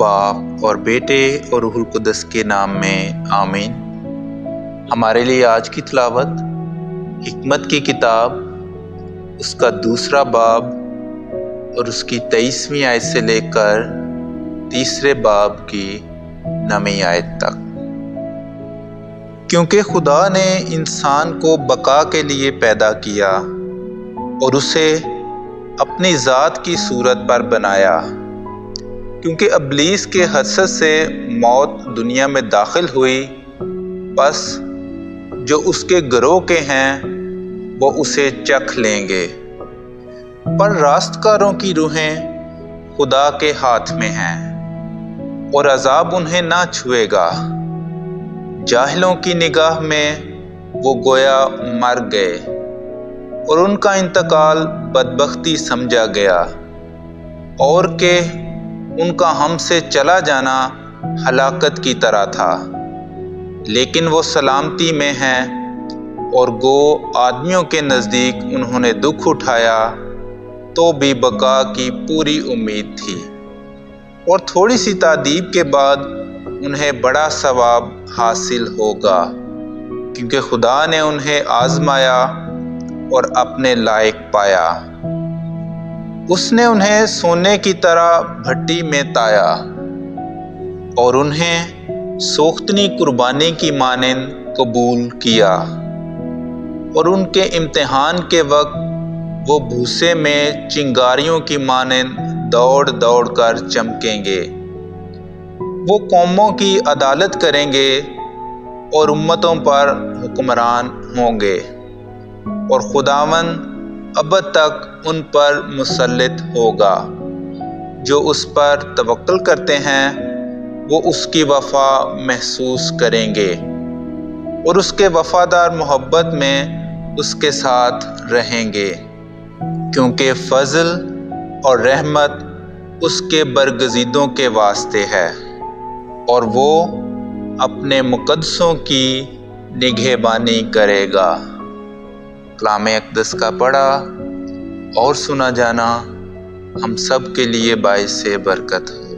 باپ اور بیٹے اور روح القدس کے نام میں آمین۔ ہمارے لیے آج کی تلاوت حکمت کی کتاب اس کا 2 باب اور اس کی 23ویں آیت سے لے کر 3 باب کی 9ویں آیت تک۔ کیونکہ خدا نے انسان کو بقا کے لیے پیدا کیا اور اسے اپنی ذات کی صورت پر بنایا، کیونکہ ابلیس کے حسد سے موت دنیا میں داخل ہوئی، بس جو اس کے گروہ کے ہیں وہ اسے چکھ لیں گے۔ پر راستگاروں کی روحیں خدا کے ہاتھ میں ہیں اور عذاب انہیں نہ چھوئے گا۔ جاہلوں کی نگاہ میں وہ گویا مر گئے اور ان کا انتقال بدبختی سمجھا گیا، اور کہ ان کا ہم سے چلا جانا ہلاکت کی طرح تھا۔ لیکن وہ سلامتی میں ہیں، اور گو آدمیوں کے نزدیک انہوں نے دکھ اٹھایا تو بھی بقا کی پوری امید تھی، اور تھوڑی سی تادیب کے بعد انہیں بڑا ثواب حاصل ہوگا، کیونکہ خدا نے انہیں آزمایا اور اپنے لائق پایا۔ اس نے انہیں سونے کی طرح بھٹی میں تایا اور انہیں سوختنی قربانی کی مانند قبول کیا، اور ان کے امتحان کے وقت وہ بھوسے میں چنگاریوں کی مانند دوڑ دوڑ کر چمکیں گے۔ وہ قوموں کی عدالت کریں گے اور امتوں پر حکمران ہوں گے، اور خداوند ابد تک ان پر مسلط ہوگا۔ جو اس پر توکل کرتے ہیں وہ اس کی وفا محسوس کریں گے، اور اس کے وفادار محبت میں اس کے ساتھ رہیں گے، کیونکہ فضل اور رحمت اس کے برگزیدوں کے واسطے ہے، اور وہ اپنے مقدسوں کی نگہبانی کرے گا۔ کلام اقدس کا پڑھا اور سنا جانا ہم سب کے لیے باعث برکت ہے۔